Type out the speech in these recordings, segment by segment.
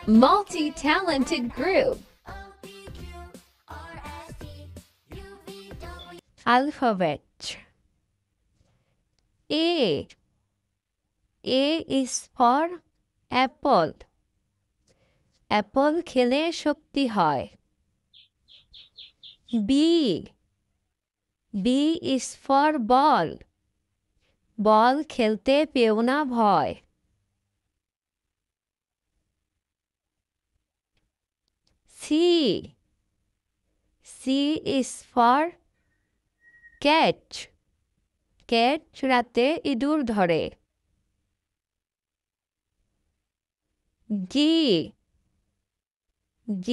multi-talented group. Alphabet. A. A is for apple. Apple খেলে শক্তি হয়. B. B is for ball. Ball খেলতে পেও না ভয়. C. C is for cat. Cat রাতে ইঁদুর ধরে. G. G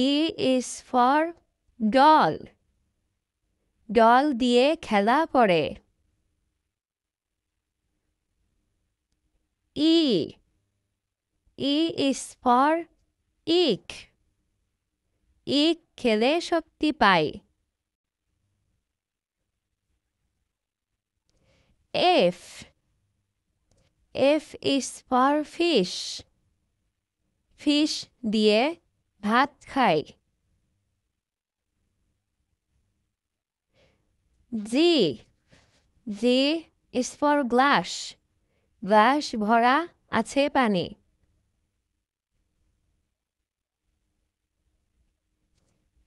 is for doll. Doll দিয়ে খেলা করে. E. E is for eek. Eek খেলে শক্তি পায়. F. F is for fish. Fish দিয়ে ভাত খায়. G. G is for glass. Glass ভরা আছে পানি.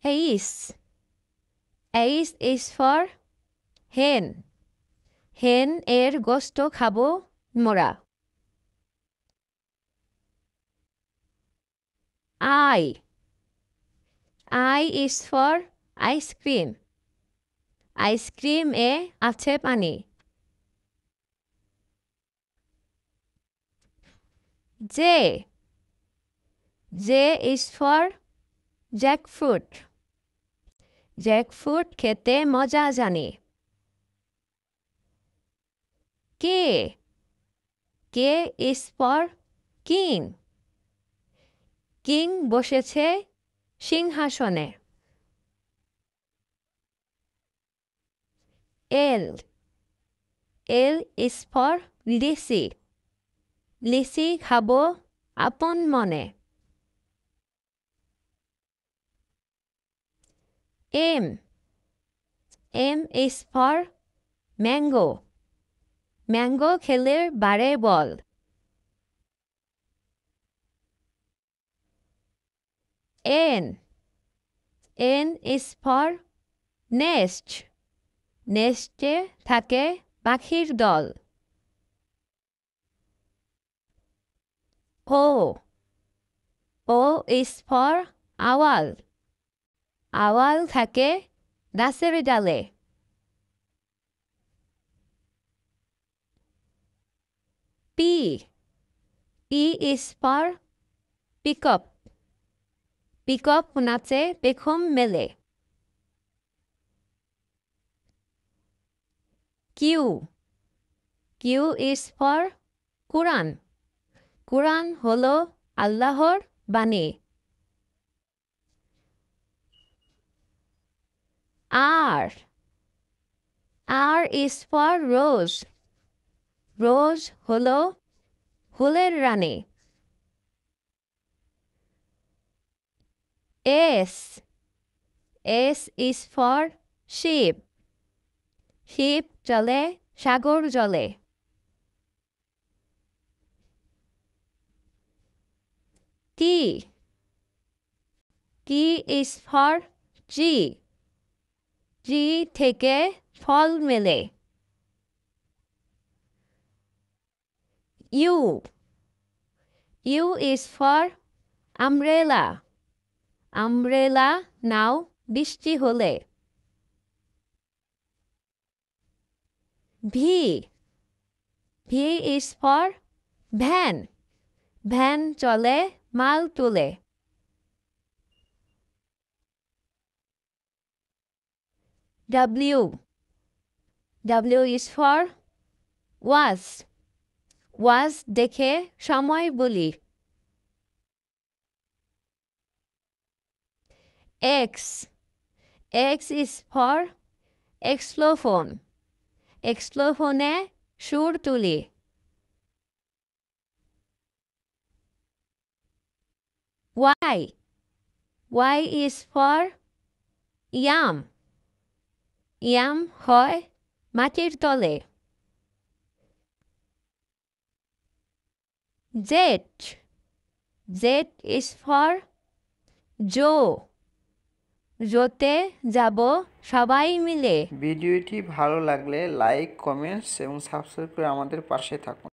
H. H is for hen. Hen এর গোশত খাবো মোরা. I. I is for ice cream. Ice cream এ আছে পানি. J. J is for jackfruit. Jackfruit খেতে মজা জানি. K. K is for king. King বসেছে সিংহাসনে. L. L is for লিচি. লিচি খাবো আপন মনে. M. M is for mango. Mango খেলে বাড়ে বল. N. N is for nest. Neste থাকে পাখির দল. O. O is for owl. Owl থাকে গাছের ডালে. P. P is for peacock. Peacock নাচে পেখম মেলে. Q. Q is for Quran. Quran হলো আল্লাহর বাণী. R. R is for rose. Rose হলো ফুলের রানী. S. S is for sheep. Sheep চলে সাগর জলে. T. T is for G. G থেকে ফল মেলে. U. U is for umbrella. Umbrella নাও বৃষ্টি হলে. V. V is for van. Van চলে মাল তুলে. W. W is for was. Was দেখে সময় বলি. X. X is for xylophone. Xylophone সুর তুলি. Y. Y is for yam. Yam হয় মাটির তলে। Z. Z is for জো। জোতে যাব সবাই মিলে। ভিডিওটি ভালো লাগলে লাইক, কমেন্টস এবং সাবস্ক্রাইব করে আমাদের পাশে থাকুন।